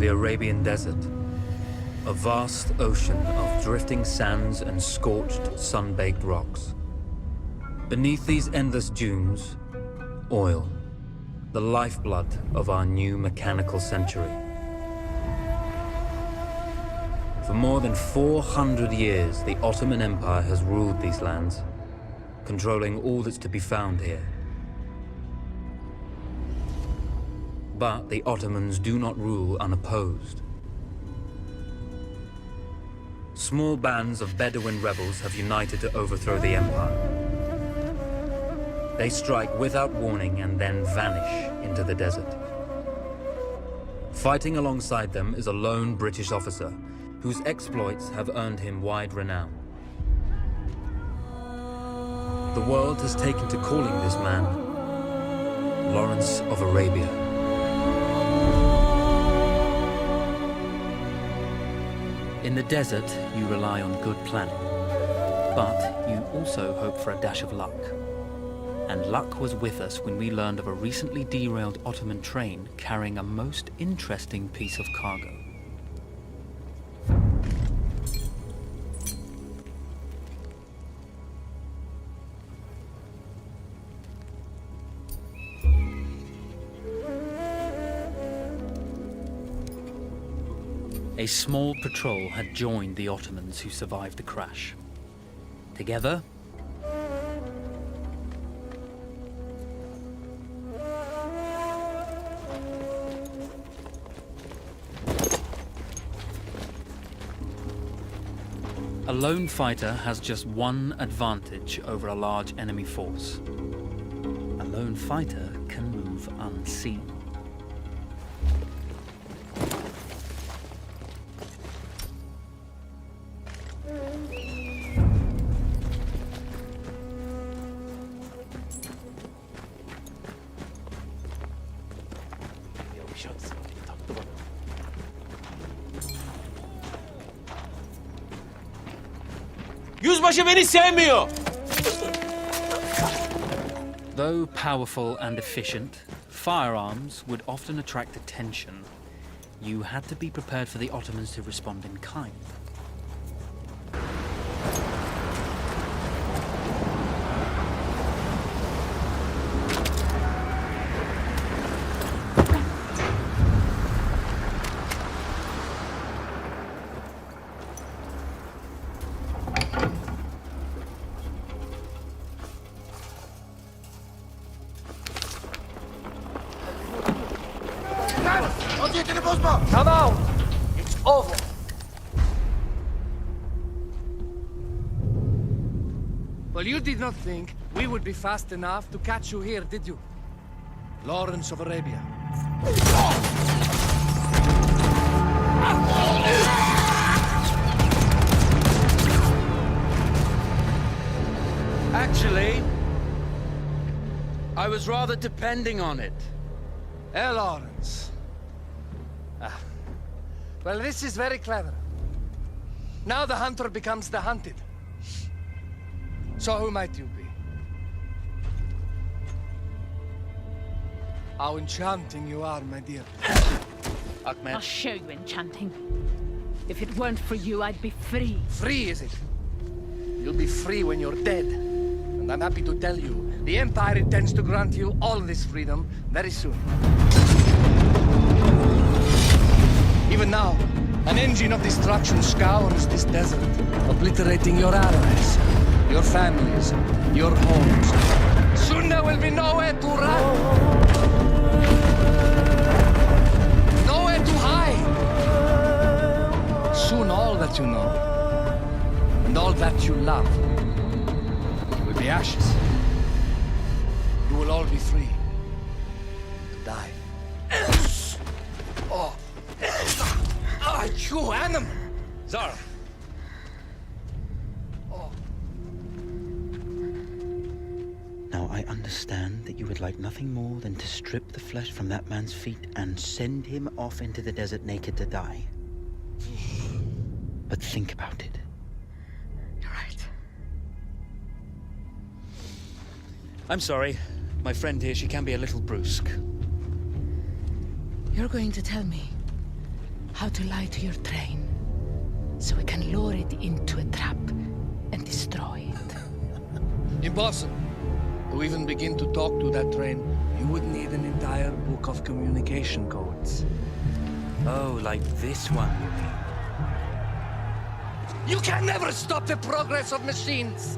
The Arabian Desert. A vast ocean of drifting sands and scorched, sun-baked rocks. Beneath these endless dunes, oil. The lifeblood of our new mechanical century. For more than 400 years, the Ottoman Empire has ruled these lands, controlling all that's to be found here. But the Ottomans do not rule unopposed. Small bands of Bedouin rebels have united to overthrow the empire. They strike without warning and then vanish into the desert. Fighting alongside them is a lone British officer whose exploits have earned him wide renown. The world has taken to calling this man Lawrence of Arabia. In the desert, you rely on good planning, but you also hope for a dash of luck. And luck was with us when we learned of a recently derailed Ottoman train carrying a most interesting piece of cargo. A small patrol had joined the Ottomans who survived the crash. Together, a lone fighter has just one advantage over a large enemy force. A lone fighter can move unseen. Yüzbaşı beni sevmiyor. Though powerful and efficient, firearms would often attract attention. You had to be prepared for the Ottomans to respond in kind. Come out! It's over. Well, you did not think we would be fast enough to catch you here, did you? Lawrence of Arabia. Actually, I was rather depending on it. Lawrence. Well, this is very clever. Now the hunter becomes the hunted. So who might you be? How enchanting you are, my dear. Ahmed. I'll show you enchanting. If it weren't for you, I'd be free. Free, is it? You'll be free when you're dead. And I'm happy to tell you, the Empire intends to grant you all this freedom very soon. Even now, an engine of destruction scours this desert, obliterating your allies, your families, your homes. Soon there will be nowhere to run. Nowhere to hide. Soon all that you know, and all that you love, will be ashes. You will all be free to die. Oh. Ah, you animal! Zara. Oh. Now I understand that you would like nothing more than to strip the flesh from that man's feet and send him off into the desert naked to die. But think about it. You're right. I'm sorry. My friend here, she can be a little brusque. You're going to tell me how to lie to your train, so we can lure it into a trap and destroy it. Impossible. To even begin to talk to that train, you would need an entire book of communication codes. Oh, like this one, you mean? You can never stop the progress of machines!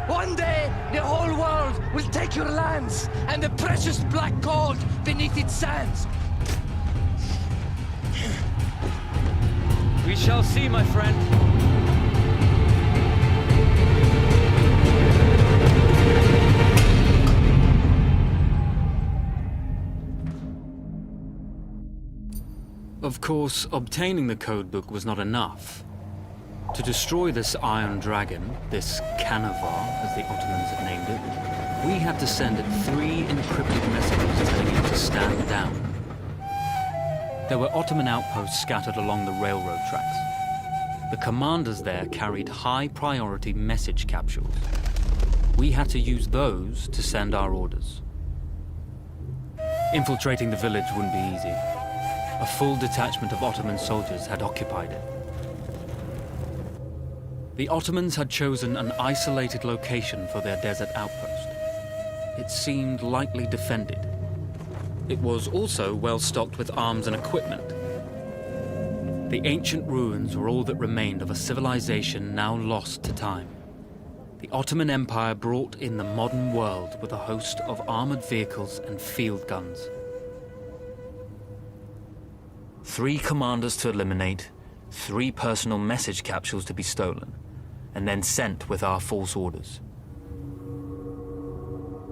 One day, the whole world will take your lands and the precious black gold beneath its sands. We shall see, my friend. Of course, obtaining the codebook was not enough. To destroy this Iron Dragon, this Canavar, as the Ottomans had named it, we had to send it 3 encrypted messages telling it to stand down. There were Ottoman outposts scattered along the railroad tracks. The commanders there carried high-priority message capsules. We had to use those to send our orders. Infiltrating the village wouldn't be easy. A full detachment of Ottoman soldiers had occupied it. The Ottomans had chosen an isolated location for their desert outpost. It seemed lightly defended. It was also well stocked with arms and equipment. The ancient ruins were all that remained of a civilization now lost to time. The Ottoman Empire brought in the modern world with a host of armored vehicles and field guns. 3 commanders to eliminate, 3 personal message capsules to be stolen, and then sent with our false orders.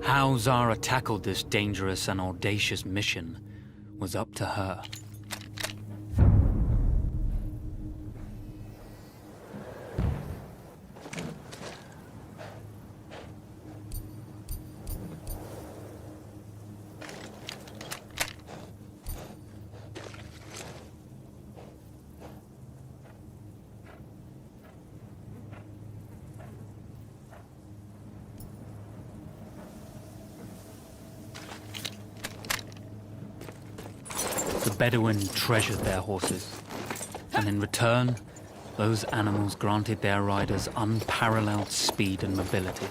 How Zara tackled this dangerous and audacious mission was up to her. The Bedouin treasured their horses, and in return, those animals granted their riders unparalleled speed and mobility.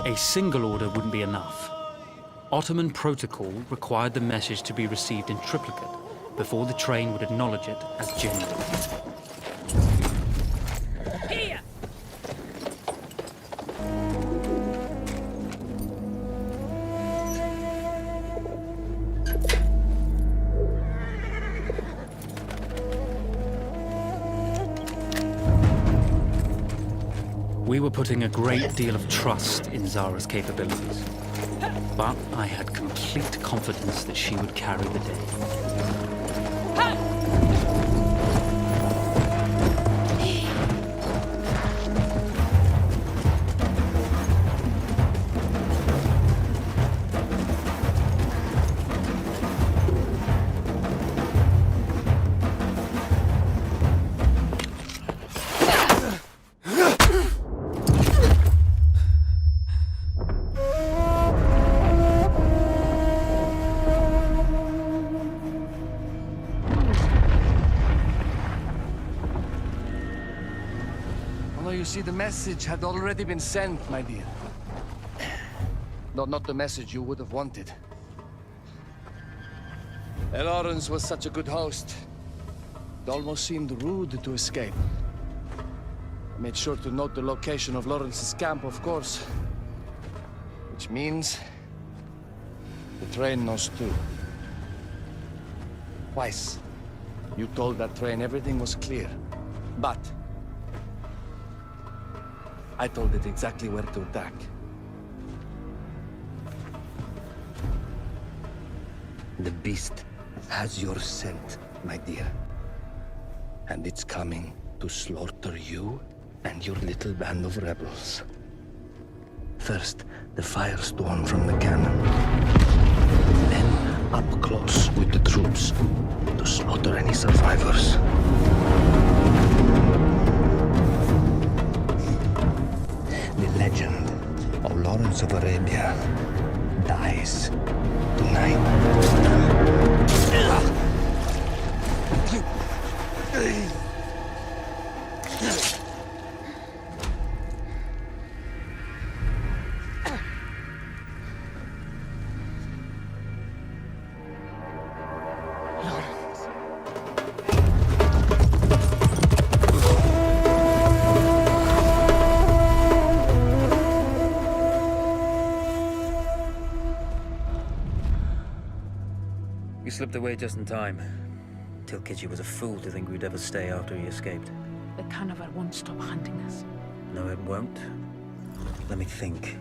A single order wouldn't be enough. Ottoman protocol required the message to be received in triplicate before the train would acknowledge it as genuine. Here! We were putting a great deal of trust in Zara's capabilities, but I had complete confidence that she would carry the day. You see, the message had already been sent, my dear. No, not the message you would have wanted. Lawrence was such a good host. It almost seemed rude to escape. I made sure to note the location of Lawrence's camp, of course. Which means the train knows too. Twice, you told that train everything was clear. But I told it exactly where to attack. The beast has your scent, my dear. And it's coming to slaughter you and your little band of rebels. First, the firestorm from the cannon. Then, up close with the troops to slaughter any survivors. The legend of Lawrence of Arabia dies tonight. You slipped away just in time. Tilkichi was a fool to think we'd ever stay after he escaped. The carnival won't stop hunting us. No, it won't. Let me think.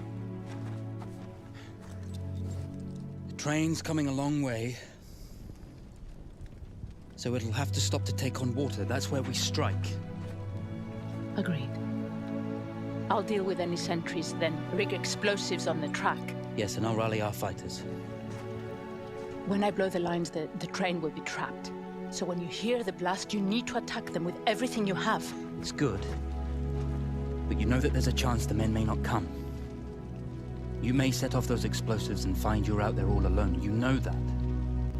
The train's coming a long way. So it'll have to stop to take on water. That's where we strike. Agreed. I'll deal with any sentries, then rig explosives on the track. Yes, and I'll rally our fighters. When I blow the lines, the train will be trapped. So when you hear the blast, you need to attack them with everything you have. It's good. But you know that there's a chance the men may not come. You may set off those explosives and find you're out there all alone. You know that.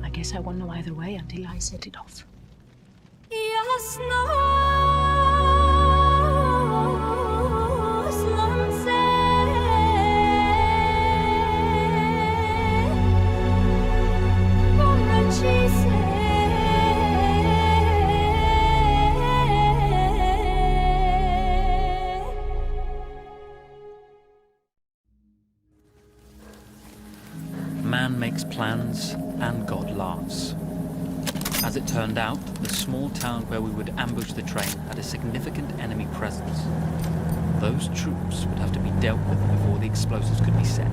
I guess I won't know either way until I set it off. Man makes plans, and God laughs. As it turned out, the small town where we would ambush the train had a significant enemy presence. Those troops would have to be dealt with before the explosives could be set.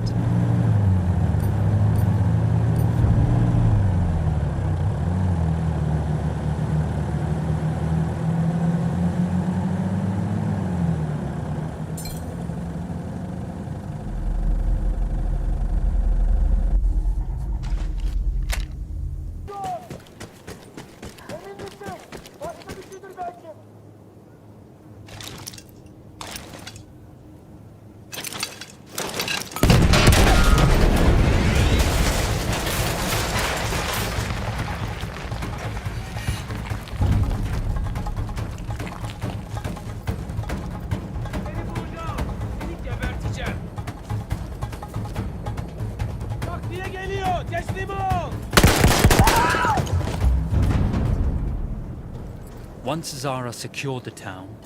Once Zara secured the town,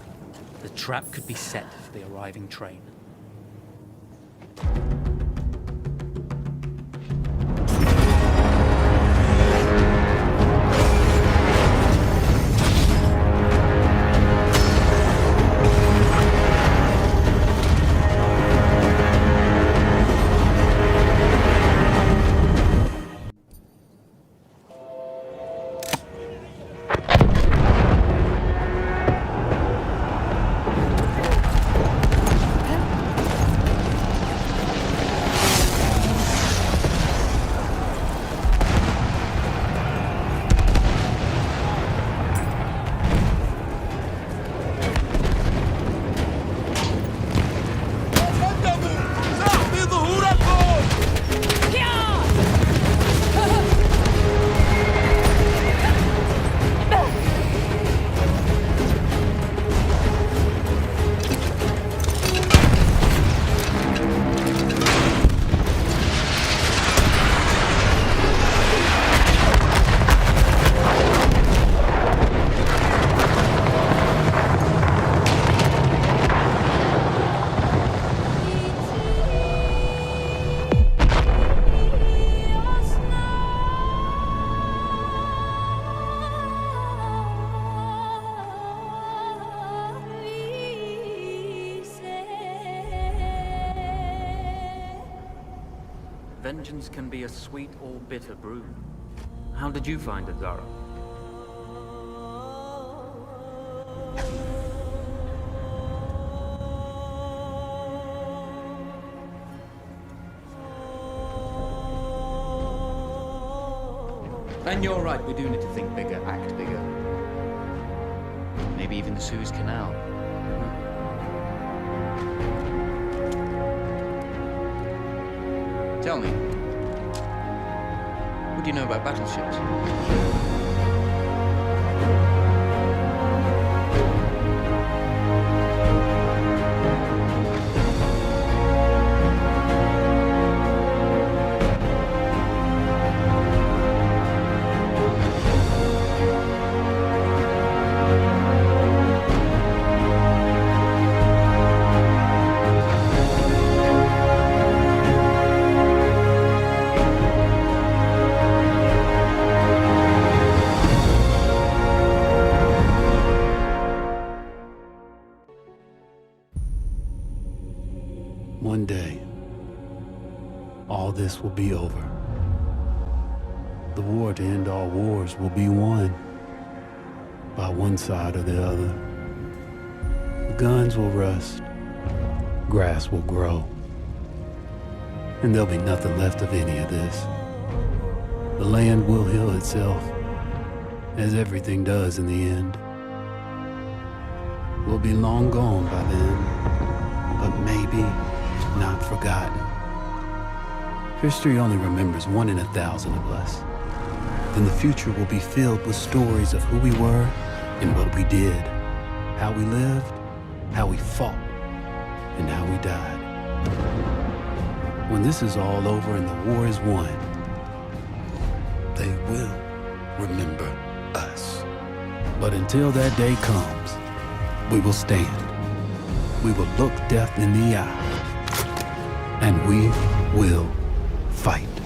the trap could be set for the arriving train. Vengeance can be a sweet or bitter brew. How did you find it, Zara? And you're right, we do need to think bigger, act bigger. Maybe even the Suez Canal. Tell me, what do you know about battleships? One day, all this will be over. The war to end all wars will be won by one side or the other. The guns will rust, grass will grow, and there'll be nothing left of any of this. The land will heal itself, as everything does in the end. We'll be long gone by then, but maybe not forgotten. History only remembers 1 in 1,000 of us. Then the future will be filled with stories of who we were and what we did, how we lived, how we fought, and how we died. When this is all over and the war is won, they will remember us. But until that day comes, we will stand. We will look death in the eye. And we will fight.